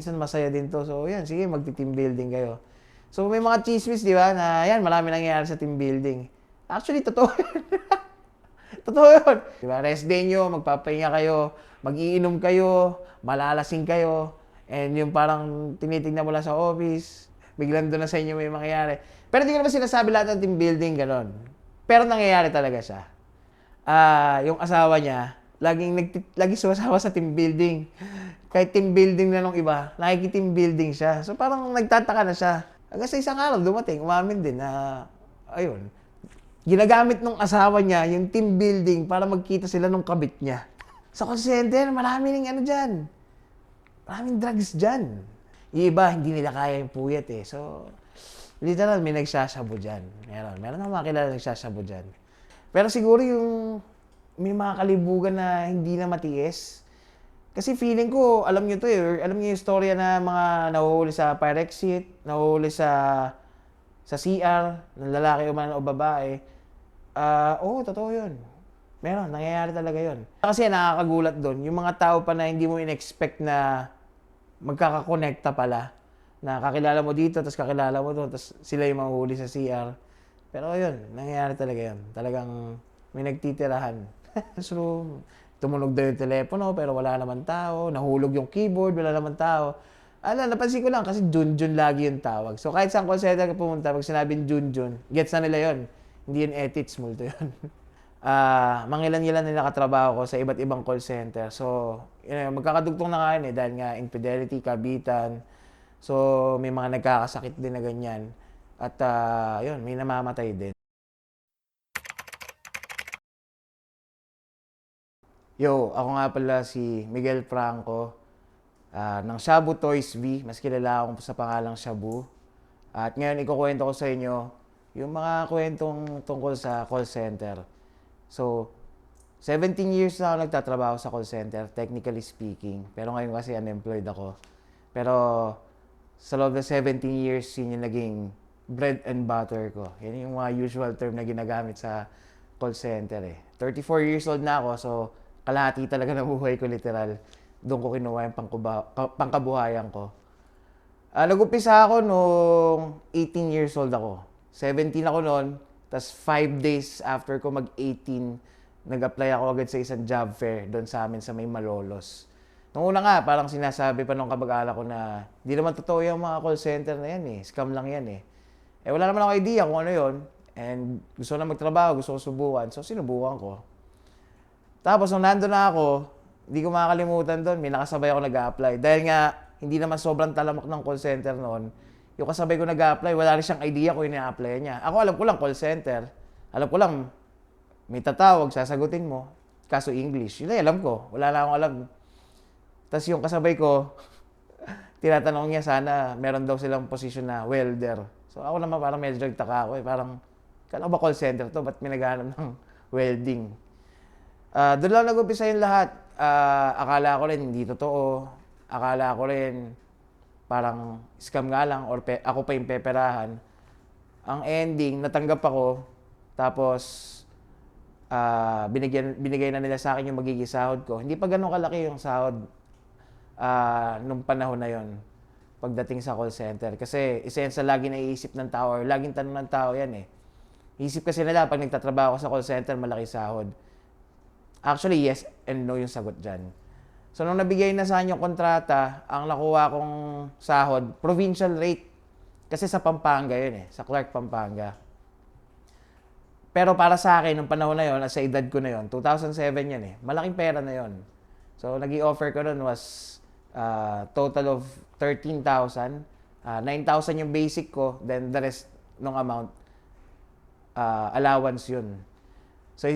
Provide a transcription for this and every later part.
minsan masaya din 'to. So, yan, sige magti-team building kayo. So, may mga tsismis, di ba, na yan, marami nangyayari sa team building. Actually, totoo yun. Totoo yun. Di ba, rest day nyo, magpapahinga kayo, mag-iinom kayo, malalasing kayo, and yung parang tinitignan mo lang sa office, biglang doon na sa inyo may mangyayari. Pero di ko naman sinasabi lahat ng team building gano'n. Pero nangyayari talaga siya. Yung asawa niya, lagi sumasama sa team building. Kahit team building na nung iba, nakiki-team building siya. So parang nagtataka na siya. Hanggang sa isang araw dumating, umamin din na, ayun, ginagamit nung asawa niya yung team building para magkita sila nung kabit niya. Sa call center, maraming ano dyan. Maraming drugs dyan. Yung iba, hindi nila kaya yung puyat eh. So, literal, may nagsasabo dyan. Meron na makilala nagsasabo dyan. Pero siguro yung may mga kalibugan na hindi na matiis. Kasi feeling ko, alam niyo to eh, alam niyo yung storya na mga nahuhuli sa fire exit, nahuhuli sa CR, ng lalaki o man o babae. Oo, totoo yun. Meron, nangyayari talaga yun. Kasi nakakagulat doon, yung mga tao pa na hindi mo in-expect na magkakakonekta pala. Na kakilala mo dito, tapos kakilala mo doon, tapos sila yung mahuhuli sa CR. Pero yun, nangyayari talaga yun. Talagang may nagtitirahan. So, tumunog daw yung telepono, pero wala naman tao. Nahulog yung keyboard, wala naman tao. Napansin ko lang kasi Junjun lagi yung tawag. So, kahit saan call center ka pumunta, pag sinabing Junjun, gets na nila yun. Hindi yun ethics, multo yun. Mangilan-ngilan na nakatrabaho ko sa iba't ibang call center. So, magkakadugtong na nga yun eh, dahil nga infidelity, kabitan. So, may mga nagkakasakit din na ganyan. At yun, may namamatay din. Yo, ako nga pala si Miguel Franco ng Shabu Toys V. Mas kilala akong sa pangalang Shabu. At ngayon, ikukwento ko sa inyo yung mga kwentong tungkol sa call center. So, 17 years na ako nagtatrabaho sa call center, technically speaking. Pero ngayon kasi unemployed ako. Pero sa loob ng 17 years, yun yung naging bread and butter ko. Yan yung mga usual term na ginagamit sa call center eh. 34 years old na ako, so kalahati talaga ng buhay ko literal. Doon ko kinuha yung pangkabuhayan ko. Nag-umpisa ako nung 18 years old ako. 17 ako noon, tas 5 days after ko mag-18, nag-apply ako agad sa isang job fair doon sa amin sa may Malolos. Nung una nga, parang sinasabi pa nung kamag-anak ko na di naman totoo yung mga call center na yan eh. Scam lang yan eh. Wala naman ako idea kung ano yon. And gusto ko na magtrabaho, gusto ko subukan. So, sinubukan ko. Tapos, nung nandun na ako, hindi ko makakalimutan doon. May nakasabay ako nag-a-apply. Dahil nga, hindi naman sobrang talamak ng call center noon. Yung kasabay ko nag-a-apply, wala rin siyang idea kung ina-apply niya. Ako, alam ko lang call center. Alam ko lang, may tatawag, sasagutin mo. Kaso English. Yun lang alam ko. Wala na akong alam. Tapos yung kasabay ko, tinatanong niya sana, meron daw silang posisyon na welder. So ako naman parang medyo nagtaka ako eh. Parang, kala ko ba call center to? Ba't may naghahanap ng welding? Doon lang nag-umpisa yung lahat. Akala ko rin hindi totoo. Akala ko rin parang scam nga lang or ako pa yung peperahan. Ang ending, natanggap ako. Tapos, binigay na nila sa akin yung magiging sahod ko. Hindi pa ganun kalaki yung sahod nung panahon na yon pagdating sa call center. Kasi isa yan sa lagi naiisip ng tao or laging tanong ng tao yan eh. Isip kasi nila pag nagtatrabaho ka sa call center, malaki sahod. Actually, yes and no yung sagot dyan. So, nung nabigay na sa akin yung kontrata, ang nakuha kong sahod, provincial rate. Kasi sa Pampanga yun eh, sa Clark, Pampanga. Pero para sa akin, nung panahon na yun, sa edad ko na yun, 2007 yan eh, malaking pera na yun. So, nag-i-offer ko nun was total of 13,000. 9,000 yung basic ko, then the rest ng amount, allowance yun. So,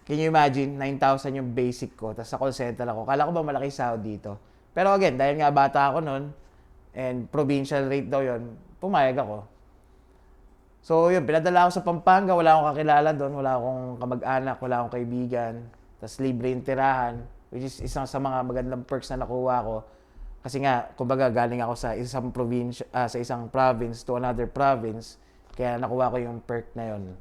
can you imagine, 9,000 yung basic ko, tapos sa call center ako. Kala ko ba malaki sahod dito? Pero again, dahil nga bata ako noon, and provincial rate daw yun, pumayag ako. So yun, pinadala ako sa Pampanga, wala akong kakilala doon, wala akong kamag-anak, wala akong kaibigan, tapos libre yung tirahan, which is isang sa mga magandang perks na nakuha ko. Kasi nga, kumbaga, galing ako sa isang province to another province, kaya nakuha ko yung perk na yun.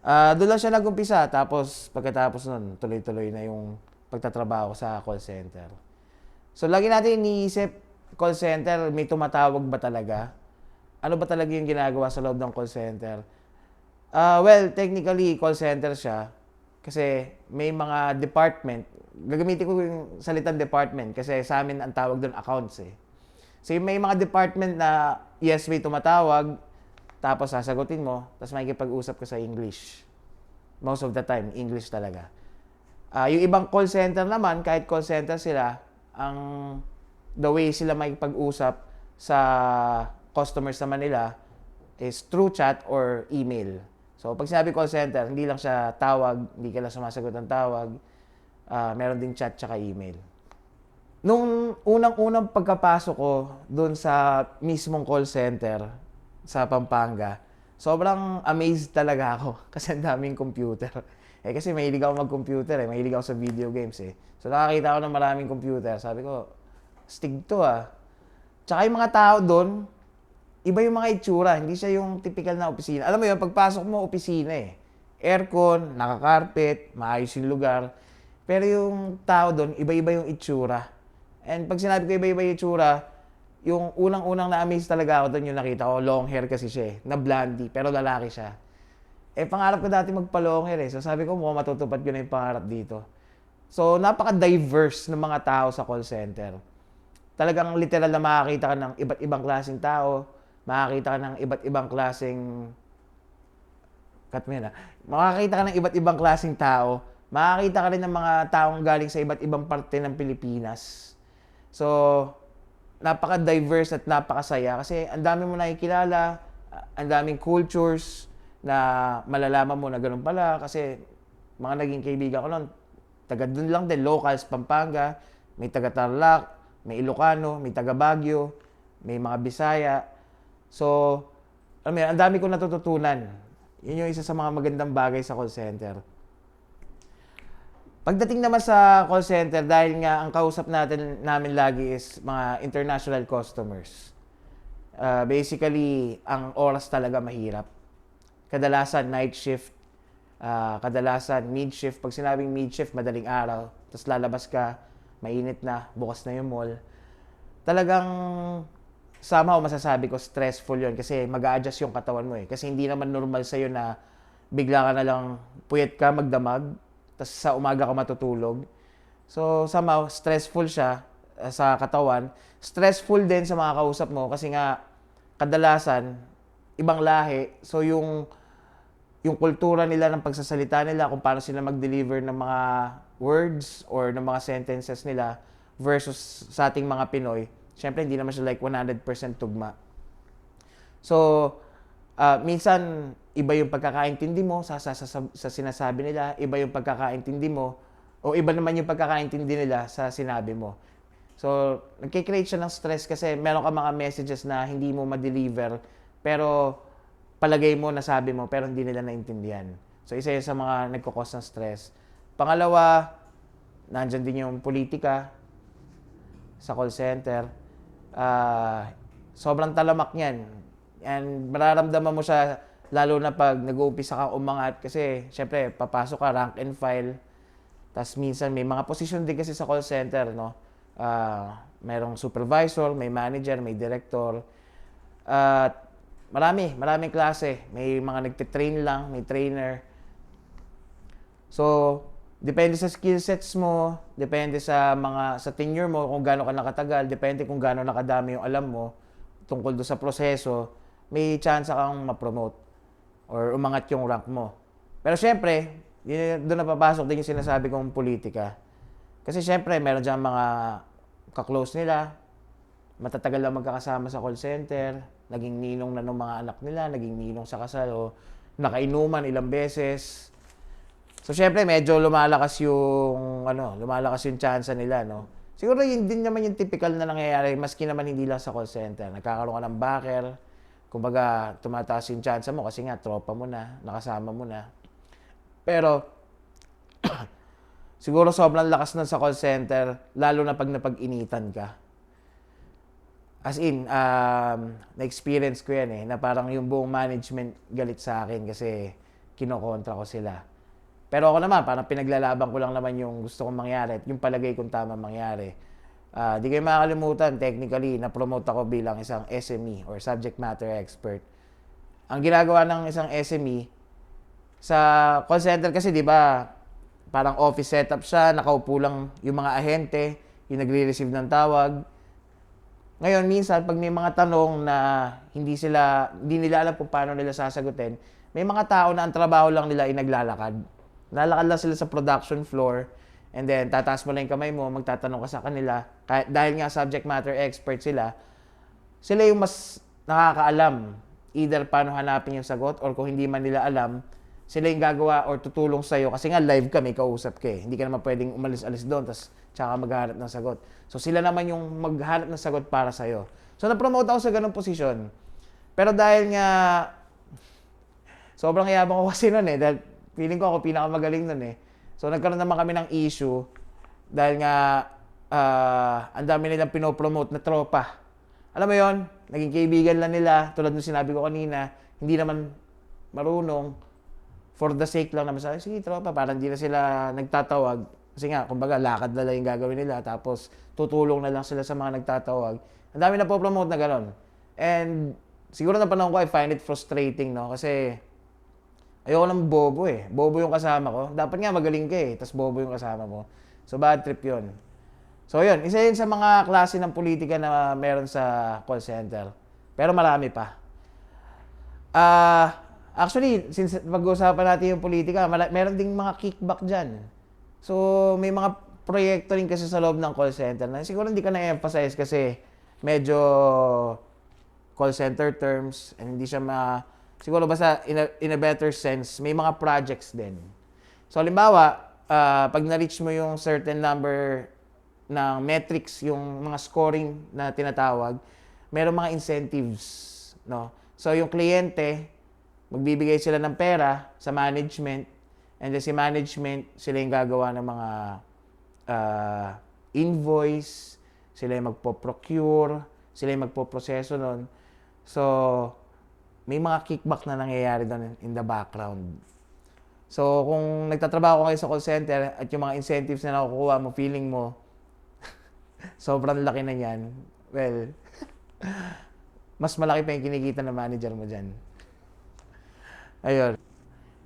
Doon lang siya nag-umpisa, tapos pagkatapos nun, tuloy-tuloy na yung pagtatrabaho sa call center. So, lagi natin iniisip, call center, may tumatawag ba talaga? Ano ba talaga yung ginagawa sa loob ng call center? Well, technically, call center siya. Kasi may mga department. Gagamitin ko yung salitang department kasi sa amin ang tawag doon accounts eh. So may mga department na yes, may tumatawag, tapos sasagutin mo, tapos makikipag-usap ka sa English. Most of the time, English talaga. Yung ibang call center naman, kahit call center sila, ang the way sila makikipag-usap sa customers naman nila is through chat or email. So, pag sinabi call center, hindi lang siya tawag, hindi ka lang sumasagot ng tawag, meron ding chat tsaka email. Nung unang-unang pagkapasok ko doon sa mismong call center sa Pampanga, sobrang amazed talaga ako kasi ang daming computer. Kasi mahilig ako mag-computer mahilig ako sa video games So nakakita ako ng maraming computer, sabi ko, stig to Tsaka yung mga tao doon, iba yung mga itsura, hindi siya yung typical na opisina. Alam mo yun, pagpasok mo, opisina Aircon, naka-carpet, maayos yung lugar. Pero yung tao doon, iba-iba yung itsura. And pag sinabi ko iba-iba yung itsura, yung unang-unang na-amaze talaga ako doon yung nakita ko, long hair kasi siya na blondie, pero lalaki siya. Pangarap ko dati magpa-long hair So sabi ko, mukhang matutupad ko na yung pangarap dito. So, napaka-diverse ng mga tao sa call center. Talagang literal na makakita ka ng iba't ibang klaseng tao, makakita ka ng iba't ibang klaseng makakita ka ng iba't ibang klaseng tao, makakita ka rin ng mga taong galing sa iba't ibang parte ng Pilipinas. So, napaka-diverse at napakasaya kasi ang dami mo nakikilala, ang daming cultures na malalaman mo na ganun pala kasi mga naging kaibigan ko noon, taga dun lang din, locals, Pampanga, may taga Tarlac, may Ilocano, may taga Baguio, may mga Bisaya. So, ang dami kong natututunan. Yun yung isa sa mga magandang bagay sa call center. Pagdating naman sa call center, dahil nga ang kausap namin lagi is mga international customers. Basically, ang oras talaga mahirap. Kadalasan night shift, kadalasan mid shift. Pag sinabing mid shift, madaling araw. Tapos lalabas ka, mainit na, bukas na yung mall. Talagang somehow masasabi ko stressful yon kasi mag-a-adjust yung katawan mo Kasi hindi naman normal sa'yo na bigla ka na lang puyat ka, magdamag, tapos sa umaga ka matutulog. So, somehow, stressful siya sa katawan. Stressful din sa mga kausap mo kasi nga, kadalasan, ibang lahi. So, yung kultura nila ng pagsasalita nila, kung paano sila mag-deliver ng mga words or ng mga sentences nila versus sa ating mga Pinoy, syempre, hindi naman siya like 100% tugma. So, minsan, iba yung pagkakaintindi mo sa sinasabi nila, iba yung pagkakaintindi mo, o iba naman yung pagkakaintindi nila sa sinabi mo. So, nagkikreate siya ng stress kasi meron ka mga messages na hindi mo ma-deliver, pero palagay mo, nasabi mo, pero hindi nila naintindihan. So, isa yun sa mga nagkakos ng stress. Pangalawa, nandyan din yung politika sa call center. Sobrang talamak niyan. And mararamdaman mo siya lalo na pag nag-uumpisa kang umangat kasi syempre papasok ka rank and file. Tapos minsan may mga position din kasi sa call center, no? Merong supervisor, may manager, may director. At maraming klase. May mga nagtitrain lang, may trainer. So, depende sa skill sets mo, depende sa tenure mo kung gaano ka nakatagal, depende kung gaano nakadami yung alam mo tungkol do sa proseso, may chance kang ma-promote or umangat yung rank mo. Pero syempre, doon napapasok din yung sinasabi kong politika. Kasi syempre, meron dyan mga kaklose nila, matatagal lang magkakasama sa call center, naging ninong na ng mga anak nila, naging ninong sa kasal, o nakainuman ilang beses. So syempre, medyo lumalakas yung chance nila, no? Siguro yun din naman yung typical na nangyayari, maski naman hindi lang sa call center. Nagkakaroon ka ng backer, kumbaga, tumataas yung chance mo kasi nga, tropa mo na, nakasama mo na. Pero, siguro sobrang lakas nun sa call center, lalo na pag napag-initan ka. As in, na-experience ko yan na parang yung buong management galit sa akin kasi kinokontra ko sila. Pero ako naman, parang pinaglalaban ko lang naman yung gusto kong mangyari at yung palagay kong tama mangyari. Di kayo makakalimutan, technically, na-promote ako bilang isang SME or subject matter expert. Ang ginagawa ng isang SME, sa call center kasi, di ba, parang office setup siya, nakaupo lang yung mga ahente, yung nagre-receive ng tawag. Ngayon, minsan, pag may mga tanong na hindi nila alam kung paano nila sasagutin, may mga tao na ang trabaho lang nila ay naglalakad. Lalakad lang sila sa production floor, and then tataas mo lang yung kamay mo, magtatanong ka sa kanila. Dahil nga subject matter expert sila yung mas nakakaalam either paano hanapin yung sagot or kung hindi man nila alam, sila yung gagawa or tutulong sa'yo kasi nga live ka, may kausap ka eh. Hindi ka naman pwedeng umalis-alis doon tapos tsaka maghanap ng sagot. So sila naman yung maghanap ng sagot para sa'yo. So na-promote ako sa ganung posisyon. Pero dahil nga sobrang yabang ko kasi nun eh, dahil feeling ko ako pinakamagaling nun eh. So nagkaroon naman kami ng issue dahil nga ang dami nilang pinopromote na tropa. Alam mo yon, naging kaibigan lang nila, tulad ng sinabi ko kanina, hindi naman marunong, for the sake lang naman sabi, sige tropa, parang hindi na sila nagtatawag. Kasi nga, kumbaga, lakad na lang yung gagawin nila, tapos tutulong na lang sila sa mga nagtatawag. Ang dami na po-promote na gano'n. And siguro na panahon ko, I find it frustrating, no? Kasi ayoko ng bobo eh. Bobo yung kasama ko. Dapat nga magaling ka eh, tapos bobo yung kasama mo. So, bad trip yun. So, yun. Isa yun sa mga klase ng politika na meron sa call center. Pero marami pa. Actually, since pag-uusapan natin yung politika, meron ding mga kickback dyan. So, may mga proyekto rin kasi sa loob ng call center na siguro hindi ka na-emphasize kasi medyo call center terms and hindi siya siguro basta in a better sense, may mga projects din. So, halimbawa, pag na-reach mo yung certain number ng metrics, yung mga scoring na tinatawag, meron mga incentives, no? So, yung kliyente, magbibigay sila ng pera sa management, and then si management, sila yung gagawa ng mga invoice, sila yung magpo-procure, sila yung magpo-proseso nun. So, may mga kickback na nangyayari doon in the background. So, kung nagtatrabaho kayo sa call center at yung mga incentives na nakukuha mo, feeling mo, sobrang laki na yan, well, mas malaki pa yung kinikita ng manager mo dyan. Ayun.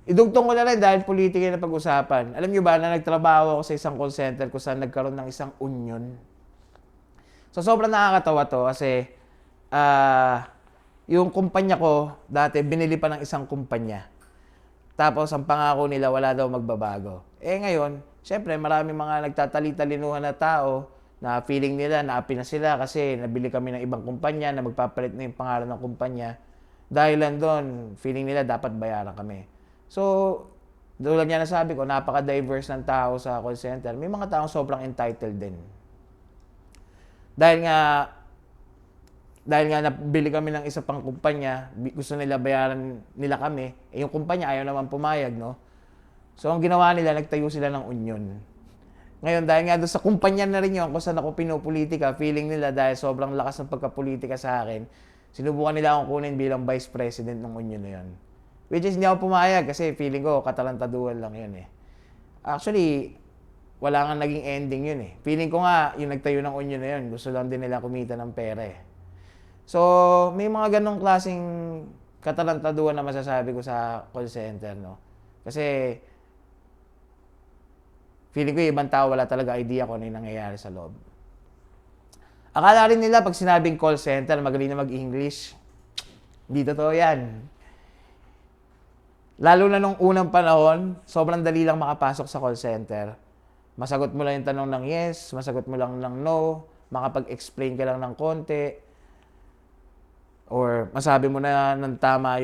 Idugtong ko na rin dahil politika na pag-usapan. Alam nyo ba na nagtrabaho ako sa isang call center kung saan nagkaroon ng isang union? So, sobrang nakakatawa to kasi yung kumpanya ko, dati binili pa ng isang kumpanya. Tapos, ang pangako nila, wala daw magbabago. Eh ngayon, syempre, marami mga nagtatali-talinuhan na tao na feeling nila, naapi na sila kasi nabili kami ng ibang kumpanya na magpapalit na yung pangalan ng kumpanya. Dahil lang doon, feeling nila dapat bayaran kami. So, tulad niya nasabi ko, napaka-diverse ng tao sa call center. May mga taong sobrang entitled din. Dahil nga nabili kami ng isa pang kumpanya, gusto nila bayaran nila kami, eh yung kumpanya ayaw naman pumayag, no? So, ang ginawa nila, nagtayo sila ng union. Ngayon, dahil nga doon sa kumpanya na rin yun, kung saan ako pinopolitika, feeling nila dahil sobrang lakas ng pagkapolitika sa akin, sinubukan nila akong kunin bilang vice president ng union na yun. Which is, hindi ako pumayag kasi feeling ko, katalantaduhan lang yun eh. Actually, wala nga naging ending yun eh. Feeling ko nga, yung nagtayo ng union na yun, gusto lang din nila kumita ng pera eh. So, may mga ganong klaseng katalantaduhan na masasabi ko sa call center, no? Kasi, feeling ko yung ibang tao wala talaga idea kung ano yung nangyayari sa loob. Akala rin nila pag sinabing call center, magaling na mag-English. Hindi totoo yan. Lalo na nung unang panahon, sobrang dali lang makapasok sa call center. Masagot mo lang yung tanong ng yes, masagot mo lang ng no, makapag-explain ka lang ng konti, or masabi mo na ng tama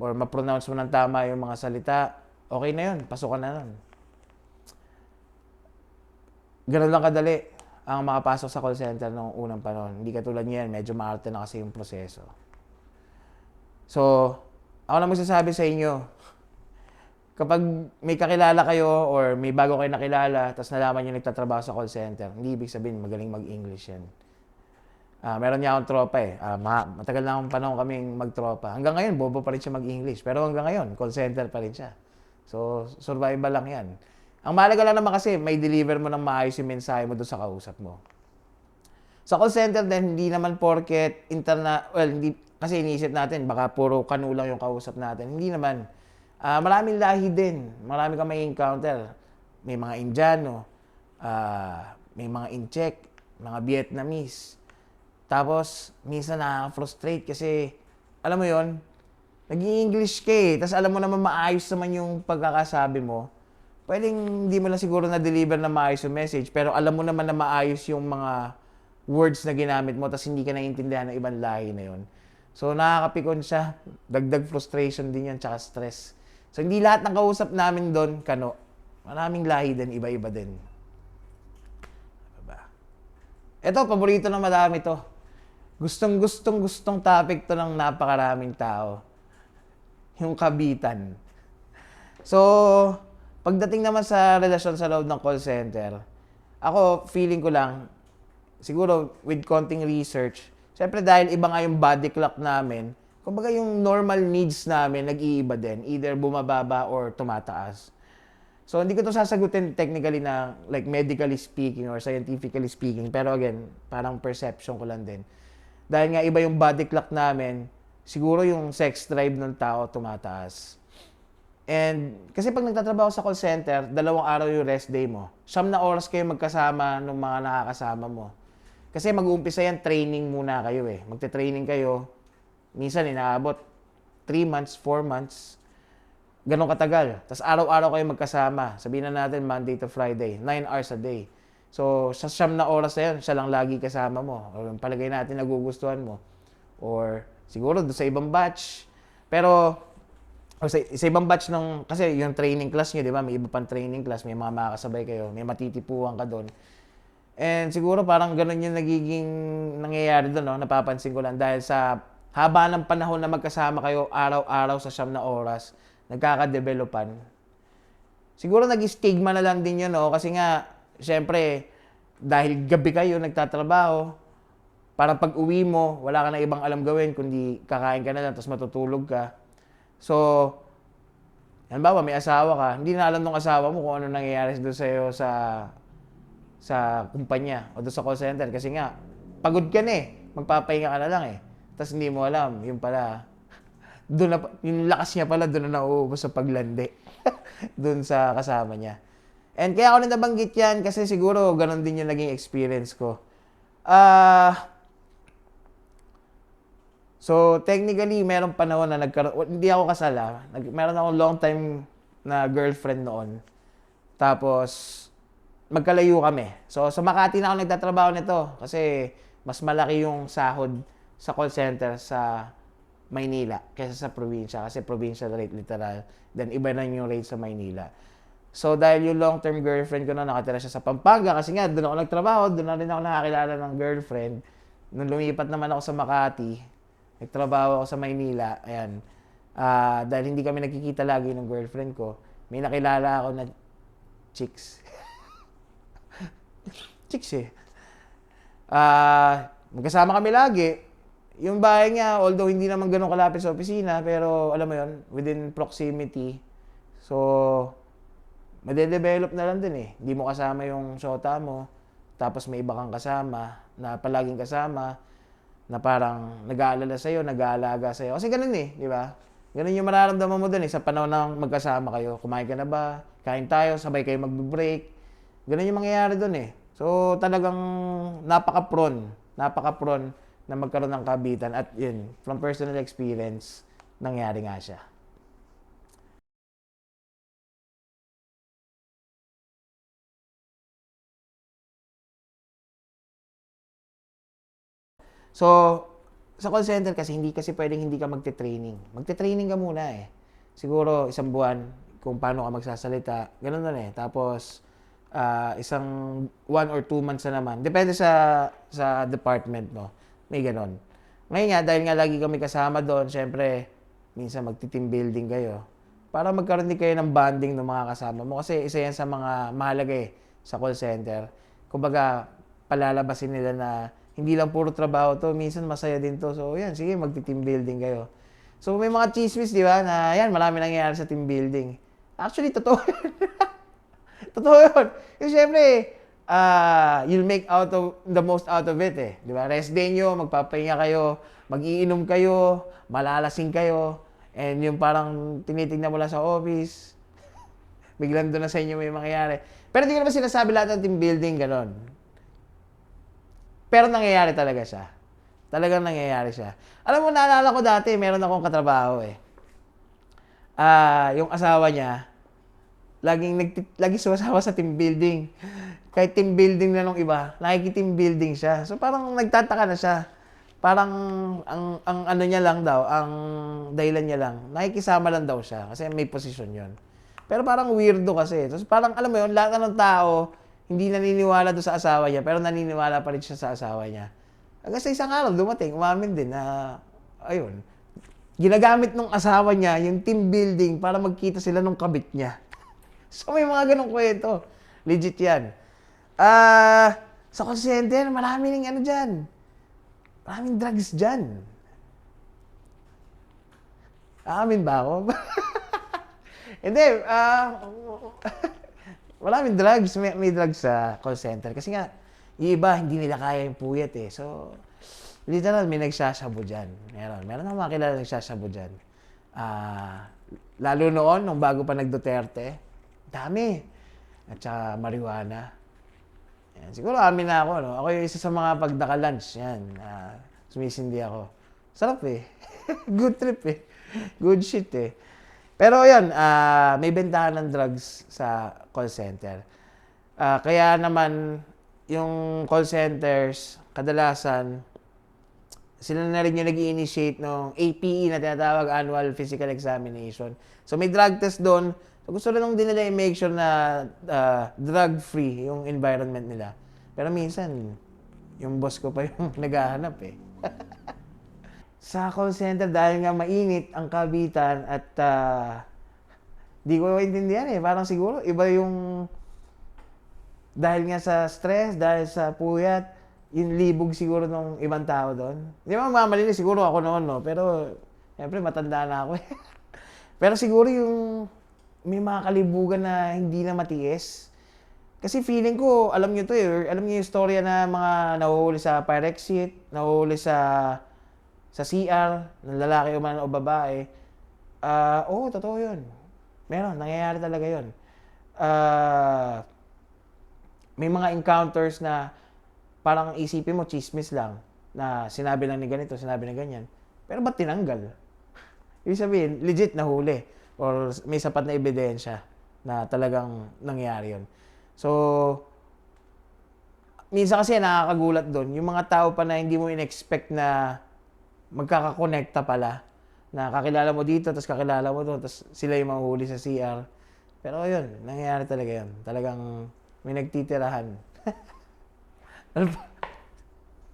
or ma-pronounce mo ng tama yung mga salita, okay na yun, pasok ka na nun. Ganun lang kadali ang makapasok sa call center noong unang panahon. Hindi katulad niyan, medyo maarte na kasi yung proseso. So, ako na magsasabi sa inyo, kapag may kakilala kayo or may bago kayo nakilala, tapos nalaman nyo nagtatrabaho sa call center, hindi ibig sabihin magaling mag-English yan. Meron niya akong tropa eh. Matagal na akong panahon kaming magtropa. Hanggang ngayon, bobo pa rin siya mag-English. Pero hanggang ngayon, call center pa rin siya. So, survival lang yan. Ang mahalaga lang naman kasi, may deliver mo ng maayos yung mensahe mo doon sa kausap mo. Sa call center din, hindi naman porket hindi, kasi iniisip natin, baka puro kanu lang yung kausap natin. Hindi naman. Maraming lahi din. Marami kang may encounter. May mga Indiano, may mga Incheck, mga Vietnamese. Tapos, minsan nakaka-frustrate kasi, alam mo yon, nag-i-English ka eh. Tapos alam mo naman maayos naman yung pagkakasabi mo. Pwedeng hindi mo lang siguro na-deliver na maayos yung message, pero alam mo naman na maayos yung mga words na ginamit mo, tapos hindi ka naiintindihan ng ibang lahi na yun. So, nakakapikon siya. Dagdag frustration din yan, tsaka stress. So, hindi lahat ng kausap namin doon, kano. Maraming lahi din, iba-iba din. Diba? Ito, paborito ng madami to. Gustong topic to ng napakaraming tao. Yung kabitan. So, pagdating naman sa relasyon sa loob ng call center, ako, feeling ko lang, siguro with konting research, syempre dahil iba nga yung body clock namin, kumbaga yung normal needs namin nag-iiba din, either bumababa or tumataas. So hindi ko to sasagutin technically na like medically speaking or scientifically speaking, pero again, parang perception ko lang din. Dahil nga iba yung body clock namin, siguro yung sex drive ng tao tumataas. And kasi pag nagtatrabaho sa call center, 2 araw yung rest day mo. 9 na oras kayo magkasama ng mga nakakasama mo. Kasi mag-uumpisa yan, training muna kayo eh. Magte-training kayo, minsan inaabot 3 months, 4 months, ganun katagal. Tapos araw-araw kayo magkasama. Sabihin na natin Monday to Friday, 9 hours a day. So, sa 9 na oras na yun, siya lang lagi kasama mo. O palagay natin nagugustuhan mo. Or siguro doon sa ibang batch. Pero, o sa ibang batch ng, kasi yung training class nyo, di ba? May iba pang training class, may mga makakasabay kayo, may matitipuhan ka doon. And siguro parang ganun yung nagiging nangyayari doon, no? Napapansin ko lang dahil sa haba ng panahon na magkasama kayo araw-araw sa 9 na oras, nagkakadevelopan. Siguro nag-stigma na lang din yun, no? Kasi nga, syempre, dahil gabi kayo nagtatrabaho, parang pag uwi mo, wala ka na ibang alam gawin, kundi kakain ka na lang, tapos matutulog ka. So, halimbawa, may asawa ka, hindi na alam ng asawa mo kung ano nangyayari doon sa'yo sa kumpanya o doon sa call center. Kasi nga, pagod ka na eh. Magpapahinga ka na lang eh. Tapos hindi mo alam, yung pala, doon na, yung lakas niya pala doon na nauubos sa paglandi. Doon sa kasama niya. And kaya ako na nabanggit yan kasi siguro ganun din yung naging experience ko. So, technically, merong panahon na hindi ako kasal meron akong long time na girlfriend noon. Tapos, magkalayo kami. So, sa Makati na ako nagtatrabaho nito kasi mas malaki yung sahod sa call center sa Maynila kaysa sa probinsya. Kasi probinsya rate literal. Then, iba na yung rate sa Maynila. So, dahil yung long-term girlfriend ko na nakatira siya sa Pampanga kasi nga, doon ako nagtrabaho, doon na rin ako nakakilala ng girlfriend. Nung lumipat naman ako sa Makati, nagtrabaho ako sa Maynila, ayan. Dahil hindi kami nagkikita lagi ng girlfriend ko, may nakilala ako na chicks. Chicks eh. Magkasama kami lagi. Yung bahay niya, although hindi naman ganun kalapit sa opisina, pero alam mo yon, within proximity. So, madedevelop na lang din eh. Hindi mo kasama yung shota mo, tapos may iba kang kasama, na palaging kasama, na parang nag-aalala sa'yo, nag-aalaga sa'yo. Kasi ganun eh, di ba? Ganun yung mararamdaman mo dun eh, sa panahon ng magkasama kayo. Kumain ka na ba? Kain tayo, sabay kayo mag-break. Ganun yung mangyayari dun eh. So, talagang napaka-prone na magkaroon ng kabitan. At yun, from personal experience, nangyari nga siya. So, sa call center kasi, hindi kasi pwedeng hindi ka magte-training. Magte-training ka muna eh. Siguro, 1 buwan, kung paano ka magsasalita. Ganun na eh. Tapos, isang 1 or 2 months na naman. Depende sa department, no? May ganon. Ngayon nga, dahil nga lagi kami kasama doon, syempre, minsan magti-team building kayo. Para magkaroon din kayo ng bonding ng mga kasama mo. Kasi isa yan sa mga mahalaga eh, sa call center. Kumbaga, palalabasin nila na hindi lang puro trabaho to, minsan masaya din to. So, yan, sige, magti-team building kayo. So, may mga chismis, di ba, na yan, marami nangyayari sa team building. Actually, totoo. Totoo yun. Kasi syempre, you'll make out of the most out of it eh. Di ba? Rest day nyo, magpapahinga kayo, mag-iinom kayo, malalasing kayo, and yung parang tinitignan mo lang sa office, biglang doon na sa inyo may mangyayari. Pero hindi ko naman sinasabi lahat ng team building, ganon. Pero nangyayari talaga siya. Talagang nangyayari siya. Alam mo, naalala ko dati, meron akong katrabaho eh. Yung asawa niya, lagi sumasama sa team building. Kahit team building na nung iba, nakiki-team building siya. So parang nagtataka na siya. Parang ang ano niya lang daw, ang dahilan niya lang, nakikisama lang daw siya kasi may posisyon 'yon. Pero parang weirdo kasi. Tapos parang alam mo 'yon, lahat ng tao hindi naniniwala do sa asawa niya, pero naniniwala pa rin siya sa asawa niya. Hanggang sa isang araw dumating, umamin din na ayun, ginagamit nung asawa niya yung team building para magkita sila nung kabit niya. So may mga ganong kwento. Legit yan. Sa call center, maraming ano dyan. Maraming drugs dyan. Aamin ba ako? Hindi. Maraming drugs. May drugs sa call center. Kasi nga, yung iba, hindi nila kaya yung puyat eh. So, literal, may nagsasabo dyan. Meron akong makilala nagsasabo dyan. Lalo noon, nung bago pa nag-Duterte, dami. At saka marijuana. Yan. Siguro amin na ako, no? Ako yung isa sa mga pagdaka-lunch. Yan. Sumisindi ako. Sarap eh. Good trip eh. Good shit eh. Pero yan, may bentahan ng drugs sa call center. Kaya naman, yung call centers, kadalasan, sila na rin yung nag-i-initiate ng APE na tinatawag Annual Physical Examination. So may drug test doon. So gusto rin din nila i-make sure na drug-free yung environment nila. Pero minsan, yung boss ko pa yung naghahanap eh. Sa call center, dahil nga mainit ang kabitan at di ko maintindihan eh. Parang siguro, iba yung dahil nga sa stress, dahil sa puyat, yung libog siguro ng ibang tao doon. Hindi mo mamalinis, siguro ako noon, no? Pero, siyempre, matanda na ako eh. Pero siguro yung may mga kalibugan na hindi na matiis. Kasi feeling ko, alam nyo to eh, alam nyo yung storya na mga nahuhuli sa fire exit, nahuhuli sa CR, ng lalaki o man o babae. Oo, totoo yun. Meron, nangyayari talaga yun. May mga encounters na parang isipin mo, chismis lang, na sinabi lang ni ganito, sinabi na ganyan. Pero ba't tinanggal? Ibig sabihin, legit nahuli. Or may sapat na ebidensya na talagang nangyari yun. So, minsan kasi nakakagulat doon, yung mga tao pa na hindi mo in-expect na magkakakonekta pala. Na kakilala mo dito, tapos kakilala mo doon, tapos sila yung mahuhuli sa CR. Pero yun, nangyayari talaga yun. Talagang may nagtitirahan.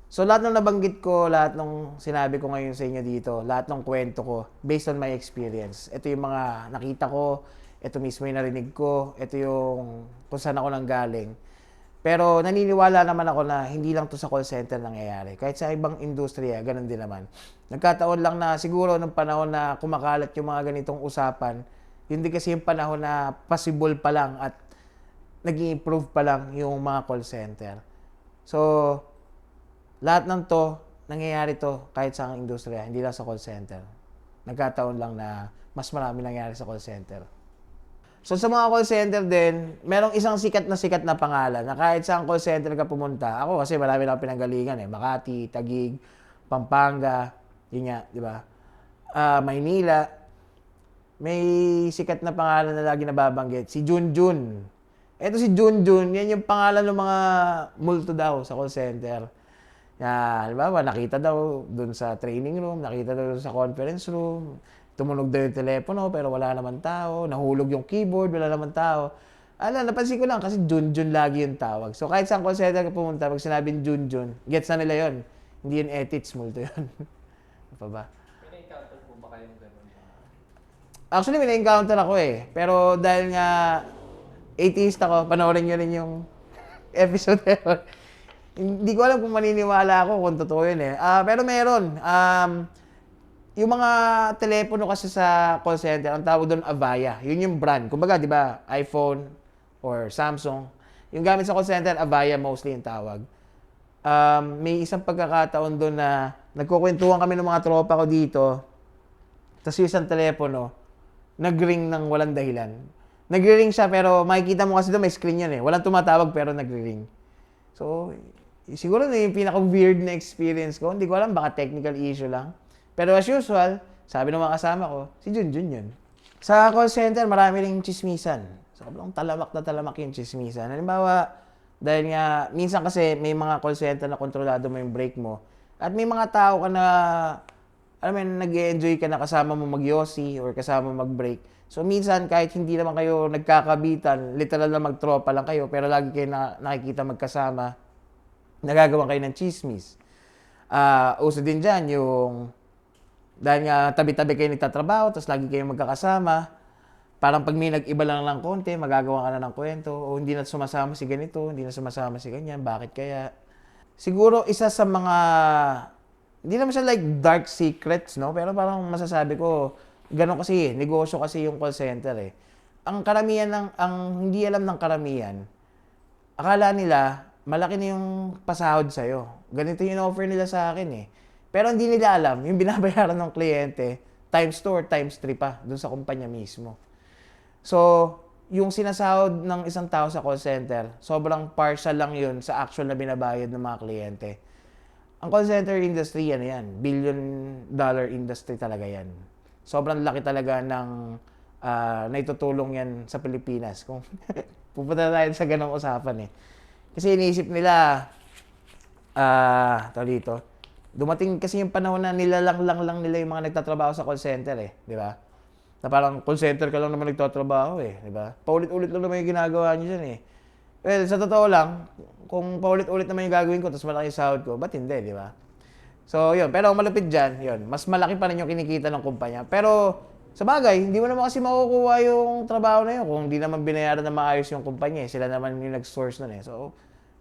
So, lahat ng nabanggit ko, lahat ng sinabi ko ngayon sa inyo dito, lahat ng kwento ko, based on my experience. Ito yung mga nakita ko, ito mismo yung narinig ko, ito yung kung saan ako nanggaling. Pero naniniwala naman ako na hindi lang to sa call center nangyayari. Kahit sa ibang industriya, ganun din naman. Nagkataon lang na siguro nung panahon na kumakalat yung mga ganitong usapan, yun din kasi yung panahon na possible pa lang at nag-i-improve pa lang yung mga call center. So, lahat ng to, nangyayari to kahit sa industriya, hindi lang sa call center. Nagkataon lang na mas marami nangyayari sa call center. So sa mga call center din, merong isang sikat na pangalan na kahit saan call center ka pumunta, ako kasi marami na akong pinanggalingan eh, Makati, Taguig, Pampanga, yun nga, di ba? Maynila, may sikat na pangalan na lagi nababanggit, si Junjun. Ito si Junjun, yan yung pangalan ng mga multo daw sa call center. Halimbawa, nakita daw dun sa training room, nakita daw sa conference room, tumunog daw yung telepono pero wala naman tao, nahulog yung keyboard, wala naman tao. Napansin ko lang kasi Junjun lagi yung tawag. So kahit saan call center ka pumunta, pag sinabing Junjun, gets na nila yon. Hindi yun ethics, multo yun. Ano pa ba? May na-encounter po ba kayong ganun? Actually, may na-encounter ako eh. Pero dahil nga atheist ako, panoorin nyo rin yung episode na yun. Hindi ko alam kung maniniwala ako kung totoo yun eh. Pero meron. Yung mga telepono kasi sa call center, ang tawag doon Avaya. Yun yung brand. Kumbaga, di ba, iPhone or Samsung. Yung gamit sa call center, Avaya mostly yung tawag. May isang pagkakataon doon na nagkukwentuhan kami ng mga tropa ko dito, tapos yung isang telepono, nag-ring ng walang dahilan. Nagre-ring siya pero makikita mo kasi doon may screen yan eh. Walang tumatawag pero nagre-ring. So, siguro na yung pinaka-weird na experience ko. Hindi ko alam, baka technical issue lang. Pero as usual, sabi ng mga kasama ko, si Junjun yun. Sa call center, marami ring chismisan. Sobrang talamak na talamak yung chismisan. Halimbawa, dahil nga, minsan kasi may mga call center na kontrolado mo yung break mo. At may mga tao ka na, alam mo, nag-enjoy ka na kasama mo mag-yossi or kasama mo mag-break. So, minsan, kahit hindi naman kayo nagkakabitan, literal na magtropa lang kayo, pero lagi kayo nakikita magkasama, nagagawa kayo ng chismis. Uso din dyan yung, dahil nga tabi-tabi kayo nagtatrabaho, tapos lagi kayo magkakasama, parang pag may nag-iba lang ng konti, magagawa ka na ng kwento, o hindi na sumasama si ganito, hindi na sumasama si ganyan, bakit kaya? Siguro, isa sa mga, hindi naman siya like dark secrets, no? Pero parang masasabi ko, ganun kasi, negosyo kasi yung call center eh. Ang karamihan ang hindi alam ng karamihan, akala nila, malaki na yung pasahod sa'yo. Ganito yung offer nila sa akin eh. Pero hindi nila alam, yung binabayaran ng kliyente, times 2 or times 3 pa, dun sa kumpanya mismo. So, yung sinasahod ng isang tao sa call center, sobrang partial lang yun sa actual na binabayad ng mga kliyente. Ang call center industry, ano yan, $1 billion industry talaga yan. Sobrang laki talaga ng naitutulong yan sa Pilipinas. Kung pupunta tayo sa ganong usapan eh. Kasi iniisip nila, dito, dumating kasi yung panahon na nilalang lang nila yung mga nagtatrabaho sa call center eh. Di ba? Na parang call center ka lang naman nagtatrabaho eh. Di ba? Paulit-ulit lang naman yung ginagawa nyo dyan eh. Well, sa totoo lang, kung paulit-ulit naman yung gagawin ko, tapos malaki yung sahod ko, ba't hindi, di ba? So, yun. Pero ang malupit dyan, yun. Mas malaki pa rin yung kinikita ng kumpanya. Pero, sa bagay, hindi mo naman kasi makukuha yung trabaho na yun kung hindi naman binayaran na maayos yung kumpanya. Sila naman yung nag-source nun eh. So,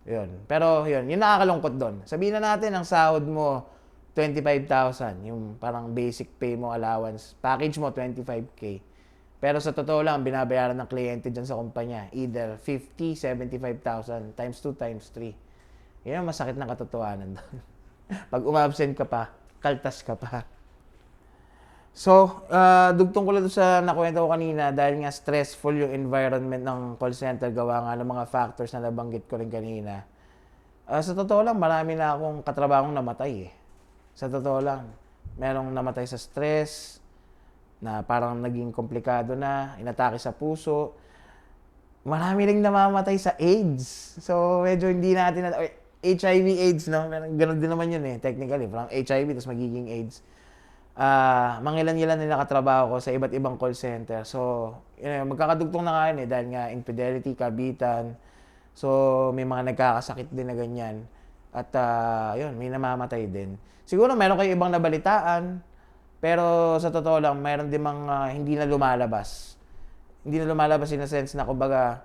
yun. Pero, yun. Yung nakakalungkot doon. Sabihin na natin, ang sahod mo, 25,000. Yung parang basic pay mo, allowance. Package mo, 25K. Pero sa totoo lang, binabayaran ng kliyente dyan sa kumpanya. Either 50, 75,000 times 2 times 3. Yan ang masakit na katotohanan doon. Pag umabsent ka pa, kaltas ka pa. So, dugtong ko lang sa nakwento ko kanina dahil nga stressful yung environment ng call center gawa nga ng mga factors na nabanggit ko rin kanina. Sa totoo lang, marami na akong katrabahong namatay eh. Sa totoo lang, merong namatay sa stress, na parang naging komplikado na, inatake sa puso. Marami ring namamatay sa AIDS. So, medyo hindi natin HIV, AIDS, no? Ganun din naman yun eh, technically. Parang HIV, tapos magiging AIDS. Mangilan-ilan na nakatrabaho ko sa iba't ibang call center. So, magkakadugtong na nga yun eh, dahil nga infidelity, kabitan. So, may mga nagkakasakit din na ganyan. At, yun, may namamatay din. Siguro, meron kayo ibang nabalitaan. Pero sa totoo lang, mayroon din mga hindi na lumalabas. Hindi na lumalabas in a sense na kumbaga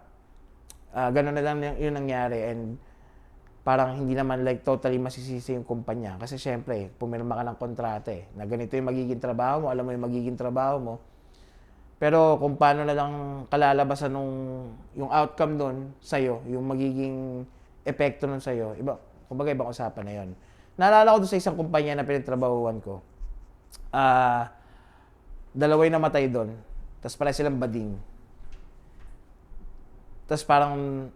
gano'n na lang yung nangyari and parang hindi naman like totally masisisi yung kumpanya. Kasi syempre, pumirma ka ng kontrata eh, na ganito yung magiging trabaho mo, alam mo yung magiging trabaho mo. Pero kung paano na lang kalalabasan yung outcome nun sa'yo, yung magiging epekto nun sa'yo, iba, kumbaga ibang usapan na yun. Naalala ko doon sa isang kumpanya na pinagtrabahuan ko. Dalawa yung namatay doon. Tapos pala silang bading. Tapos parang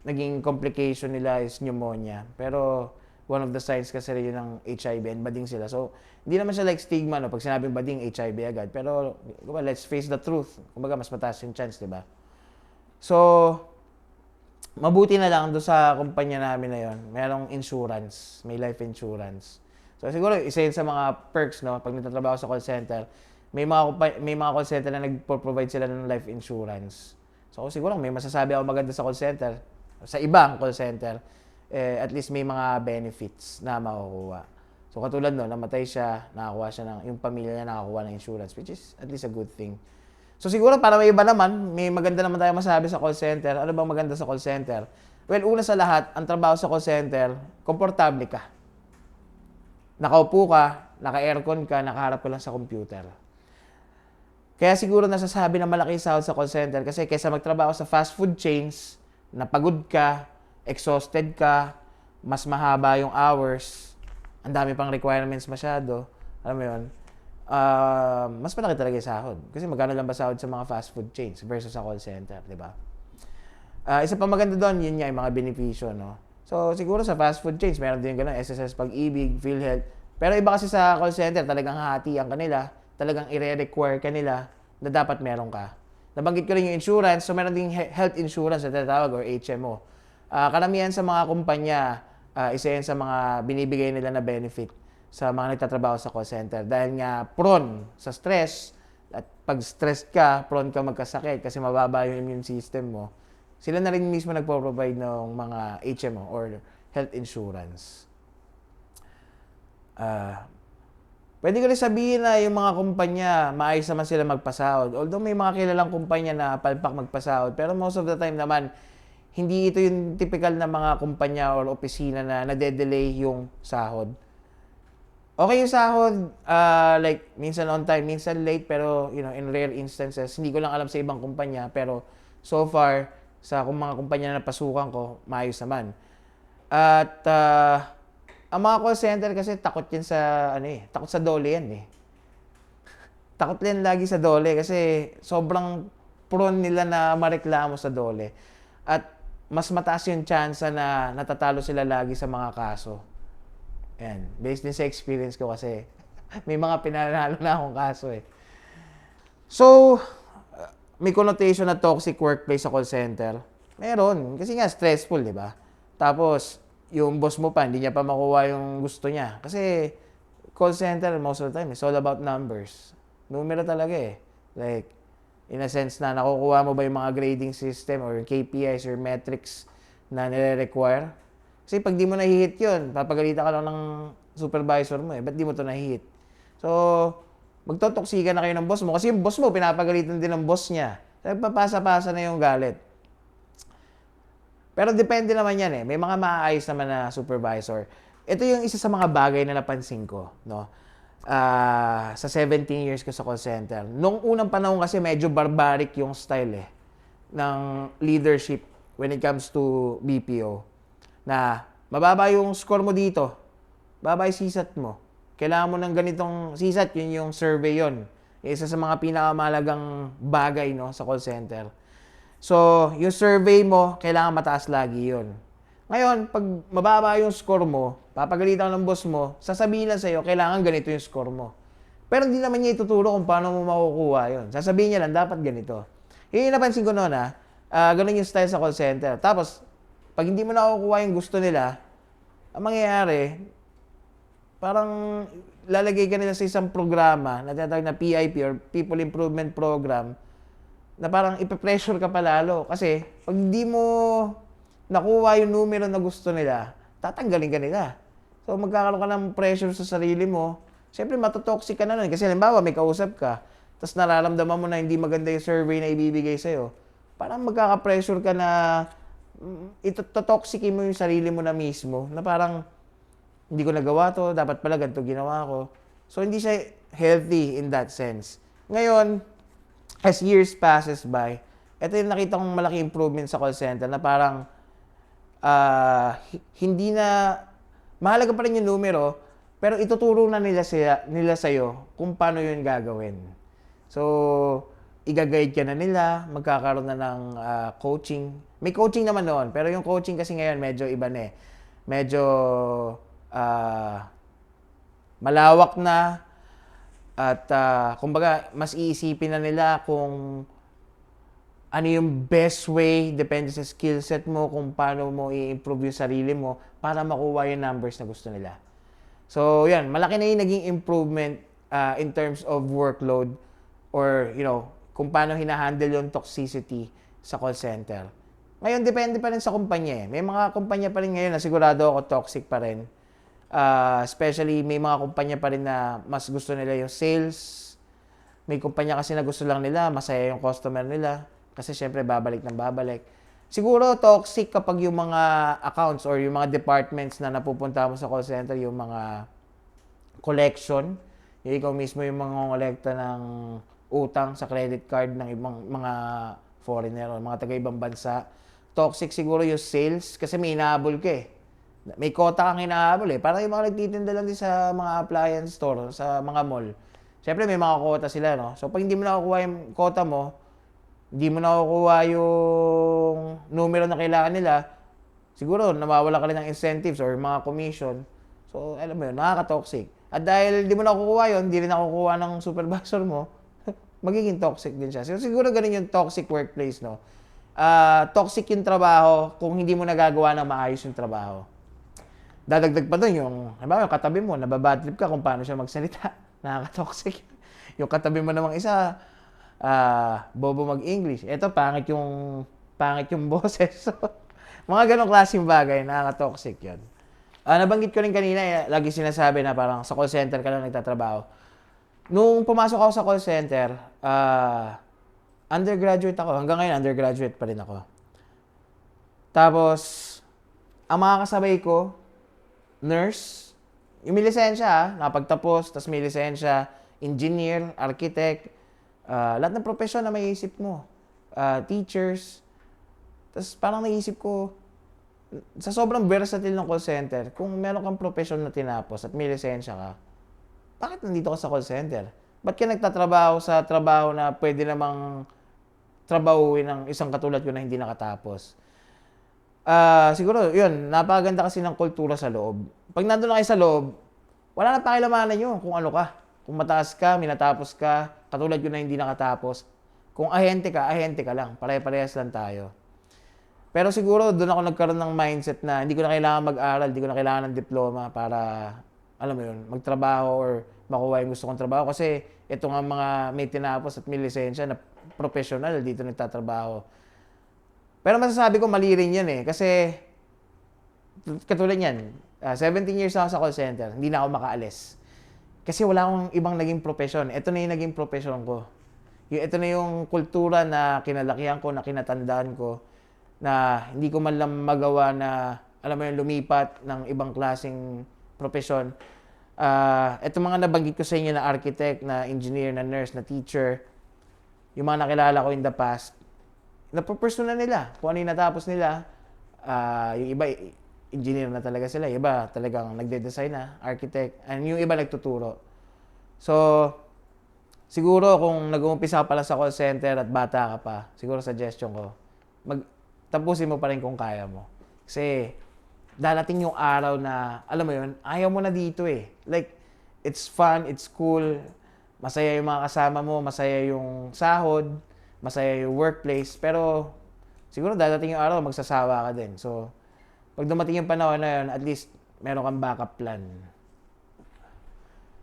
naging complication nila is pneumonia. Pero one of the signs kasi rin yun ng HIV and bading sila. So, hindi naman siya like stigma, no? Pag sinabing bading, HIV agad. Pero, let's face the truth. Kumbaga, mas mataas yung chance, di ba? So, mabuti na lang doon sa kumpanya namin na yun. Merong insurance. May life insurance. So siguro isa yun sa mga perks no pag nagtatrabaho sa call center, may mga call center na nagpo-provide sila ng life insurance. So siguro may masasabi ako maganda sa call center, sa ibang call center, at least may mga benefits na makukuha. So katulad no, namatay siya, nakakuha siya yung pamilya niya nakakuha ng insurance, which is at least a good thing. So siguro para may iba naman, may maganda naman tayo masabi sa call center. Ano bang maganda sa call center? Well, una sa lahat, ang trabaho sa call center, komportable ka. Nakaupo ka, naka-aircon ka, nakaharap ka lang sa computer. Kaya siguro nasasabi na malaki sahod sa call center kasi kaysa magtrabaho sa fast food chains napagod ka, exhausted ka, mas mahaba yung hours, ang dami pang requirements masyado, alam mo yun, mas malaki talaga yung sahod. Kasi magkano lang ba sahod sa mga fast food chains versus sa call center, di ba? Isa pa maganda doon, yun nga yung mga benepisyo, no? So, siguro sa fast food chains, meron din gano'n, SSS Pag-ibig, PhilHealth. Pero iba kasi sa call center, talagang hati ang kanila, talagang i-require kanila na dapat meron ka. Nabanggit ko rin yung insurance, so meron ding health insurance na tinatawag or HMO. Karamihan sa mga kumpanya, isa yan sa mga binibigay nila na benefit sa mga nagtatrabaho sa call center. Dahil nga prone sa stress, at pag stressed ka, prone ka magkasakit kasi mababa yung immune system mo. Sila na rin mismo nagpo-provide ng mga HMO or health insurance. Pwede ko rin sabihin na yung mga kumpanya, maayos naman sila magpasahod. Although may mga kilalang kumpanya na palpak magpasahod, pero most of the time naman, hindi ito yung typical na mga kumpanya or opisina na nade-delay yung sahod. Okay yung sahod, like minsan on time, minsan late, pero in rare instances, hindi ko lang alam sa ibang kumpanya, pero so far, sa mga kumpanya na napasukan ko, maayos naman. At ang mga call center kasi takot yan sa takot sa dole yan eh. Takot yan lagi sa dole kasi sobrang prone nila na mareklamo sa dole. At mas mataas yung chance na natatalo sila lagi sa mga kaso. Yan, based din sa experience ko kasi may mga pinanalo na akong kaso eh. So, may connotation na toxic workplace sa call center. Meron. Kasi nga, stressful, di ba? Tapos, yung boss mo pa, hindi niya pa makuha yung gusto niya. Kasi, call center, most of the time, it's all about numbers. Numero talaga eh. Like, in a sense na nakukuha mo ba yung mga grading system or KPIs or metrics na nire-require? Kasi pag di mo na-hit yun, papagalita ka lang ng supervisor mo eh. Ba't di mo to na-hit? So, magtotoksikan na kayo ng boss mo. Kasi yung boss mo, pinapagalitan din ng boss niya. Nagpapasa-pasa na yung galit. Pero depende naman yan eh. May mga maayos naman na supervisor. Ito yung isa sa mga bagay na napansin ko, no? Sa 17 years ko sa call center. Nung unang panahon kasi medyo barbaric yung style eh ng leadership when it comes to BPO. Na mababa yung score mo dito. Baba yung CSAT mo. Kailangan mo ng ganitong CSAT, yun yung survey yun. Isa sa mga pinakamalagang bagay no, sa call center. So, yung survey mo, kailangan mataas lagi yun. Ngayon, pag mababa yung score mo, papagalitan ng boss mo, sasabihin lang sa'yo, kailangan ganito yung score mo. Pero hindi naman niya ituturo kung paano mo makukuha yun. Sasabihin niya lang, dapat ganito. Yung napansin ko noon ganun yung style sa call center. Tapos, pag hindi mo nakukuha yung gusto nila, ang mangyayari, parang lalagay ka nila sa isang programa na tinatawag na PIP or People Improvement Program na parang ipe-pressure ka palalo. Kasi pag hindi mo nakuha yung numero na gusto nila, tatanggalin ka nila. So magkakaroon ka ng pressure sa sarili mo. Siyempre matotoxic ka na nun. Kasi halimbawa may kausap ka, tapos nararamdaman mo na hindi maganda yung survey na ibibigay sa'yo. Parang magkaka-pressure ka na itotoxic mo yung sarili mo na mismo. Na parang hindi ko nagawa to, dapat pala ganito ginawa ko. So, hindi siya healthy in that sense. Ngayon, as years passes by, ito yung nakita kong malaki improvement sa call center na parang hindi na, mahalaga pa rin yung numero, pero ituturo na nila sa'yo kung paano yun gagawin. So, i-guide ka na nila, magkakaroon na ng coaching. May coaching naman noon, pero yung coaching kasi ngayon medyo iba na eh. Medyo malawak na at kumbaga mas iisipin na nila kung ano yung best way, depende sa skill set mo, kung paano mo i-improve yung sarili mo para makuha yung numbers na gusto nila. So, yan, malaki na yung naging improvement in terms of workload or, kung paano hinahandle yung toxicity sa call center. Ngayon, depende pa rin sa kumpanya eh. May mga kumpanya pa rin ngayon na sigurado ako toxic pa rin. Especially may mga kumpanya pa rin na mas gusto nila yung sales. May kumpanya kasi na gusto lang nila, masaya yung customer nila. Kasi syempre babalik ng babalik. Siguro toxic kapag yung mga accounts or yung mga departments na napupunta mo sa call center, yung mga collection. Yung ikaw mismo yung mga ngolekta ng utang sa credit card ng ibang mga foreigner o mga taga-ibang bansa. toxic siguro yung sales kasi may hinahabol ka eh. May quota kang hinahabol eh. Parang yung mga nagtitinda lang din sa mga appliance store, sa mga mall. Siyempre may mga quota sila, no? So pag hindi mo nakukuha yung quota mo, hindi mo nakukuha yung numero na kailangan nila, siguro nawawala ka rin ng incentives or mga commission. So alam mo yun, nakaka-toxic. At dahil hindi mo nakukuha yun, hindi rin nakukuha ng supervisor mo, magiging toxic din siya. So, siguro ganun yung toxic workplace, no? Toxic yung trabaho kung hindi mo nagagawa ng maayos yung trabaho. Dadagdag pa doon yung, halimbawa, yung katabi mo, nababadtrip ka kung paano siya magsalita. Nakaka-toxic. Yung katabi mo namang isa, bobo mag-English. Ito, pangit yung boses. So, mga ganong klaseng bagay, nakaka-toxic yun. Nabanggit ko rin kanina, lagi sinasabi na parang sa call center ka lang nagtatrabaho. Nung pumasok ako sa call center, undergraduate ako. Hanggang ngayon, undergraduate pa rin ako. Tapos, ang mga kasabay ko, nurse, yung may lisensya, napagtapos, tapos may lisensya, engineer, architect, lahat ng profesyon na may isip mo. Teachers. Tapos parang naisip ko, sa sobrang versatile ng call center, kung meron kang profesyon na tinapos at may lisensya ka, bakit nandito ka sa call center? Ba't ka nagtatrabaho sa trabaho na pwede namang trabahuin ng isang katulad ko na hindi nakatapos? Siguro, yun, napakaganda kasi ng kultura sa loob. Pag nandun na kayo sa loob, wala na pakilamanan nyo kung ano ka. Kung mataas ka, minatapos ka, katulad ko na hindi nakatapos. Kung ahente ka lang. Pare-parehas lang tayo. Pero siguro, doon ako nagkaroon ng mindset na hindi ko na kailangan mag-aral, hindi ko na kailangan ng diploma para, alam mo yun, magtrabaho or makuha yung gusto kong trabaho. Kasi ito nga mga may tinapos at may lisensya na professional dito nagtatrabaho. Pero masasabi ko mali rin yan eh. Kasi katulad yan, 17 years na ako sa call center, hindi na ako makaalis. Kasi wala akong ibang naging profesyon. Ito na yung naging profesyon ko. Ito na yung kultura na kinalakihan ko, na kinatandaan ko, na hindi ko man lang magawa na, alam mo yun, lumipat ng ibang klaseng profesyon. Ito mga nabanggit ko sa inyo na architect, na engineer, na nurse, na teacher, yung mga nakilala ko in the past, napupursue na nila kung ano yung natapos nila. Yung iba, engineer na talaga sila. Yung iba, talagang nagde-design na, architect. And yung iba, nagtuturo. So, siguro kung nag-uumpisa ka pala sa call center at bata ka pa, siguro suggestion ko, tapusin mo pa rin kung kaya mo. Kasi, darating yung araw na, alam mo yun, ayaw mo na dito eh. Like, it's fun, it's cool, masaya yung mga kasama mo, masaya yung sahod, masaya yung workplace, pero siguro dadating yung araw, magsasawa ka din. So, pag dumating yung panahon na yun, at least meron kang backup plan.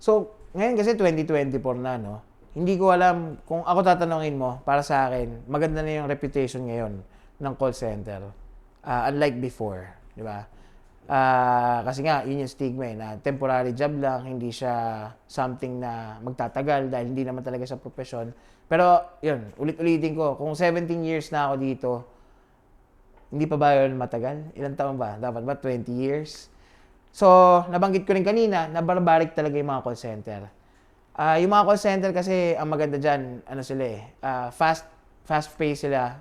So, ngayon kasi 2024 na, no? Hindi ko alam, kung ako tatanungin mo, para sa akin, maganda na yung reputation ngayon ng call center. Unlike before, di ba? Kasi nga, yun yung stigma eh, na temporary job lang, hindi siya something na magtatagal dahil hindi naman talaga siya profesyon. Pero, yun, ulit-ulitin ko, kung 17 years na ako dito, hindi pa ba yun matagal? Ilang taon ba? Dapat ba 20 years? So, nabanggit ko rin kanina, na barbaric talaga yung mga call center. Yung mga call center kasi, ang maganda dyan, ano sila eh, fast-paced sila,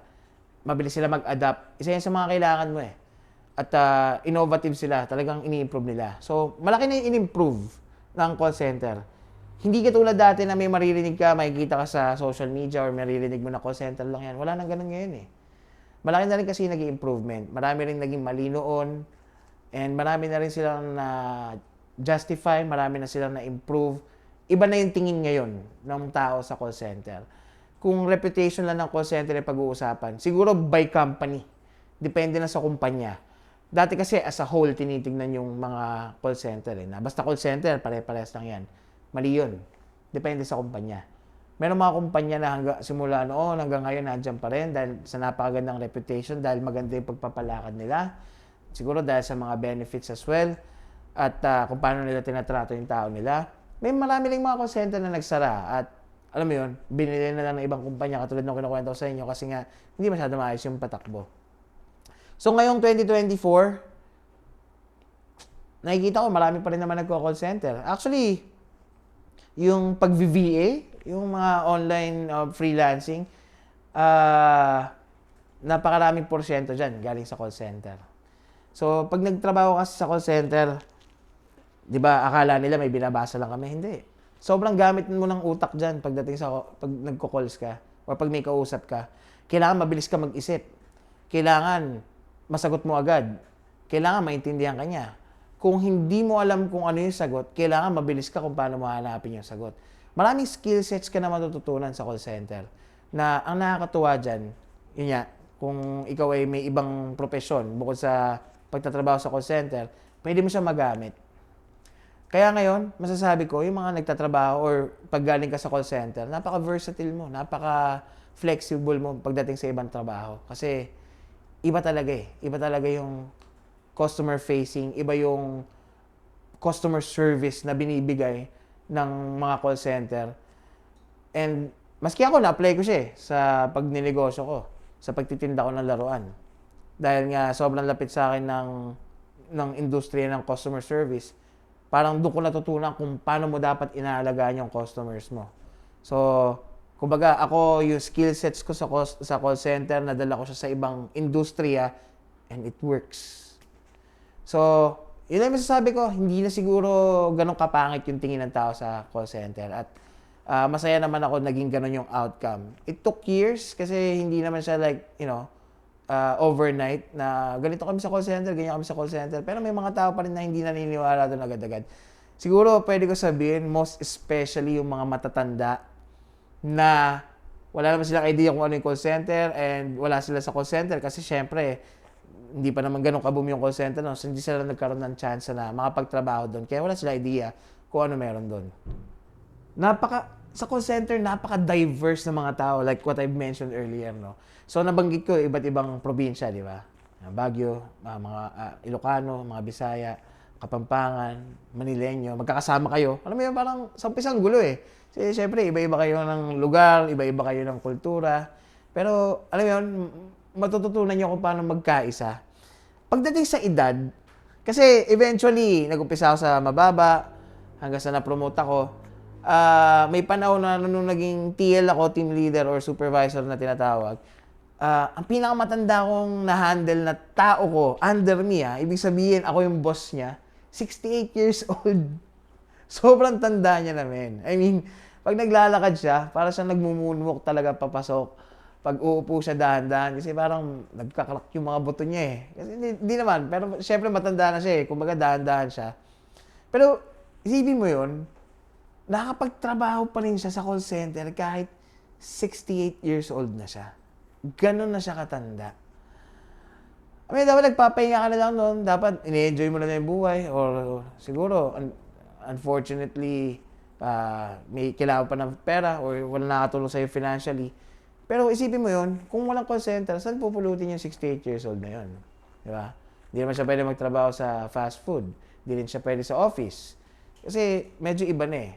mabilis sila mag-adapt. Isa yan sa mga kailangan mo eh. At innovative sila, talagang ini-improve nila. So, malaki na yung in-improve ng call center. Hindi katulad dati na may maririnig ka, makikita ka sa social media or maririnig mo na call center lang yan. Wala nang ganun ngayon eh. Malaki na rin kasi naging improvement. Marami rin naging mali noon. And marami na rin silang na justify, marami na silang na improve. Iba na yung tingin ngayon ng tao sa call center. Kung reputation lang ng call center ay pag-uusapan, siguro by company. Depende na sa kumpanya. Dati kasi as a whole, tinitingnan yung mga call center. Na basta call center, pare-parehas lang yan. Mali yun. Depende sa kumpanya. Meron mga kumpanya na simula noon hanggang ngayon nandiyan pa rin dahil sa napakagandang reputation, dahil maganda yung pagpapalakad nila. Siguro dahil sa mga benefits as well at kung paano nila tinatrato yung tao nila. May marami ring mga call center na nagsara at alam mo yun, binili na lang ng ibang kumpanya katulad ng kinukwento ko sa inyo kasi nga hindi masyado maayos yung patakbo. So ngayong 2024, nakikita ko marami pa rin naman nagko-call center. Actually, yung pag-VA, yung mga online freelancing, napakaraming porsyento dyan galing sa call center. So, pag nagtrabaho kasi sa call center, di ba, akala nila may binabasa lang kami. Hindi. Sobrang gamit mo ng utak dyan pagdating sa, pag nagko-calls ka o pag may kausap ka. Kailangan mabilis ka mag-isip. Kailangan masagot mo agad. Kailangan maintindihan ka niya. Kung hindi mo alam kung ano yung sagot, kailangan mabilis ka kung paano mo hanapin yung sagot. Maraming skill sets ka na matututunan sa call center. Na ang nakakatuwa dyan, yun nga, kung ikaw ay may ibang profesyon bukod sa pagtatrabaho sa call center, pwede mo siya magamit. Kaya ngayon, masasabi ko, yung mga nagtatrabaho or pag galing ka sa call center, napaka-versatile mo, napaka-flexible mo pagdating sa ibang trabaho. Kasi iba talaga eh. Iba talaga yung customer facing, iba yung customer service na binibigay ng mga call center. And maski ako, na-apply ko siya eh, sa pagninegosyo ko, sa pagtitinda ko ng laruan. Dahil nga sobrang lapit sa akin ng industriya ng customer service, parang doon ko natutunan kung paano mo dapat inaalagaan yung customers mo. So, kumbaga, ako yung skill sets ko sa call center, nadala ko siya sa ibang industriya, and it works. So, yun ang masasabi ko, hindi na siguro ganun kapangit yung tingin ng tao sa call center. At masaya naman ako naging ganun yung outcome. It took years kasi hindi naman siya like, overnight na ganito kami sa call center, ganyan kami sa call center. Pero may mga tao pa rin na hindi naniniwala doon agad-agad. Siguro pwede ko sabihin, most especially yung mga matatanda na wala naman silang idea kung ano yung call center and wala sila sa call center kasi syempre, hindi pa naman ganun kaboom yung call center, no? So hindi sila nagkaroon ng chance na makapagtrabaho doon. Kaya wala sila idea kung ano meron doon. Sa call center, napaka-diverse ng mga tao, like what I've mentioned earlier, no? So, nabanggit ko, iba't ibang probinsya, di ba? Baguio, mga Ilocano, mga Bisaya, Kapampangan, Manileño, magkakasama kayo. Alam mo yun, parang sa umpisang gulo eh. Kasi, syempre, iba-iba kayo ng lugar, iba-iba kayo ng kultura. Pero, alam mo yun, matututunan nyo kung paano magkaisa. Pagdating sa edad, kasi eventually, nag-umpisa ako sa mababa, hanggang sa na-promote ako, may panahon na nung naging TL ako, team leader or supervisor na tinatawag, ang pinakamatanda kong na-handle na tao ko, under me, ibig sabihin, ako yung boss niya, 68 years old. Sobrang tanda niya namin. I mean, pag naglalakad siya, para siyang nagmumunwalk talaga papasok. Pag uupo siya dahan-dahan, kasi parang nagkakalak yung mga buto niya eh. Kasi hindi naman, pero syempre matanda na siya eh. Kumbaga dahan-dahan siya. Pero, isipin mo yun, nakakapagtrabaho pa rin siya sa call center kahit 68 years old na siya. Ganon na siya katanda. I mean, dapat nagpapahinga ka na lang noon. Dapat ini-enjoy mo na yung buhay. Or siguro, unfortunately, may kailangan pa ng pera or wala nakatulong sa'yo financially. Pero isipin mo yun, kung walang call center, saan pupulutin yung 68 years old na yun? Di ba? Hindi naman siya pwede magtrabaho sa fast food. Hindi rin siya pwede sa office. Kasi medyo iba na eh.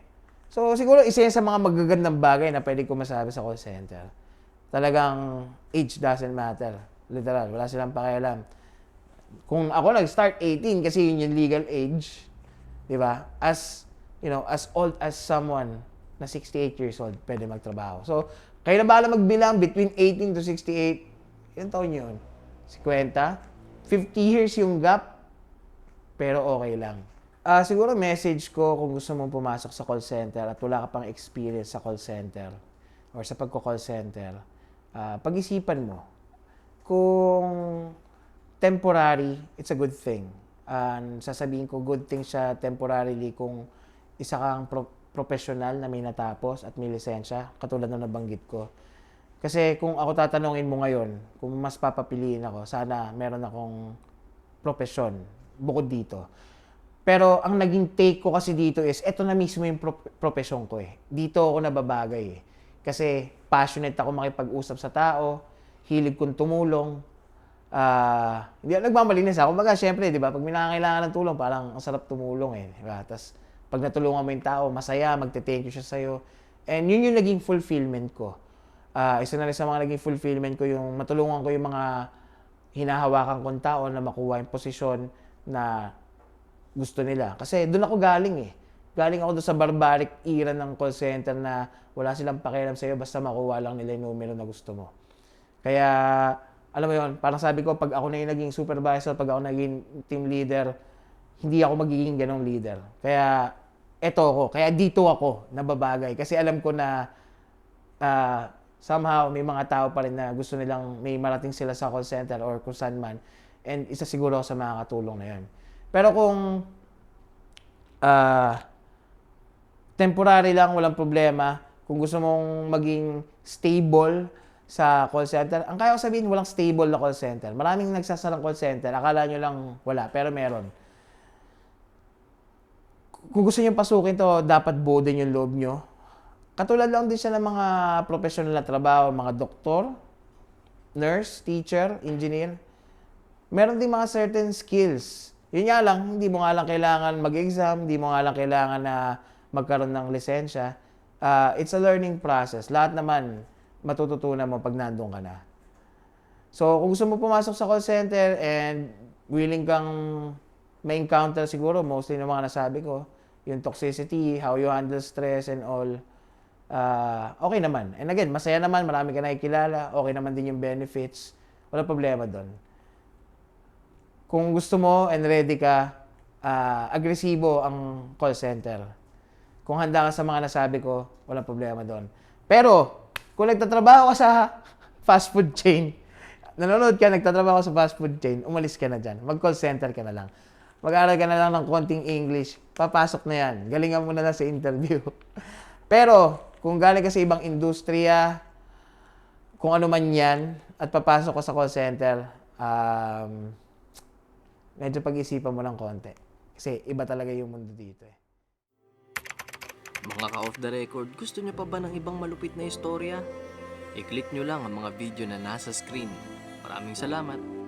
So, siguro isa yan sa mga magagandang bagay na pwede ko masabi sa call center. Talagang age doesn't matter. Literal, wala silang pakialam. Kung ako nag-start 18 kasi yun yung legal age, di ba? As old as someone na 68 years old, pwede magtrabaho. So, kayo na bahala magbilang between 18 to 68, ilang taon yun? 50? 50 years yung gap, pero okay lang. Siguro message ko kung gusto mong pumasok sa call center at wala ka pang experience sa call center or sa pagko-call center, pag-isipan mo. Kung temporary, it's a good thing. Sasabihin ko, good thing siya temporarily kung isa kang professional na may natapos at may lisensya, katulad na nabanggit ko. Kasi kung ako tatanungin mo ngayon, kung mas papapiliin ako, sana meron akong profesyon bukod dito. Pero ang naging take ko kasi dito is, eto na mismo yung profesyon ko eh. Dito ako nababagay eh. Kasi passionate ako makipag-usap sa tao, hilig kong tumulong. Hindi ako nagmamalinis ako. Kumbaga, syempre, di ba, pag may nangangailangan ng tulong, parang ang sarap tumulong eh. Di ba? Tapos, pag natulungan mo yung tao, masaya, magte-thank you siya sa'yo. And yun yung naging fulfillment ko. Isa na rin sa mga naging fulfillment ko, yung matulungan ko yung mga hinahawakan kong tao na makuha yung posisyon na gusto nila. Kasi doon ako galing eh. Galing ako doon sa barbaric era ng call center na wala silang pakialam sa'yo basta makuha lang nila yung numero na gusto mo. Kaya alam mo yon, parang sabi ko, pag ako na yung naging supervisor, pag ako naging team leader, hindi ako magiging ganong leader. Kaya, eto ako. Kaya dito ako nababagay. Kasi alam ko na somehow may mga tao pa rin na gusto nilang may marating sila sa call center or kung saan man. And isa siguro ako sa mga katulong na yun. Pero kung temporary lang, walang problema, kung gusto mong maging stable sa call center, ang kaya ko sabihin, walang stable na call center. Maraming nagsasarang call center, akala nyo lang wala, pero meron. Kung gusto nyo pasukin to, dapat buo din yung loob nyo. Katulad lang din siya ng mga professional na trabaho, mga doktor, nurse, teacher, engineer. Meron din mga certain skills. Yun nga lang, hindi mo nga lang kailangan mag-exam, hindi mo nga lang kailangan na magkaroon ng lisensya. It's a learning process. Lahat naman, matututunan mo pag nandun ka na. So, kung gusto mo pumasok sa call center and willing kang ma-encounter siguro, mostly ng mga nasabi ko, yung toxicity, how you handle stress and all, okay naman. And again, masaya naman, marami ka nakikilala, okay naman din yung benefits, wala problema doon. Kung gusto mo and ready ka, agresibo ang call center. Kung handa ka sa mga nasabi ko, wala problema doon. Pero, kung nagtatrabaho ka sa fast food chain, nanonood ka, nagtatrabaho ka sa fast food chain, umalis ka na dyan. Mag-call center ka na lang. Mag-aral ka na lang ng konting English, papasok na yan. Galingan mo na lang sa interview. Pero, kung galing ka sa ibang industriya, kung ano man yan, at papasok ka sa call center, medyo pag-isipan mo ng konti. Kasi iba talaga yung mundo dito eh. Mga ka-off the record, gusto nyo pa ba ng ibang malupit na istorya? I-click nyo lang ang mga video na nasa screen. Maraming salamat!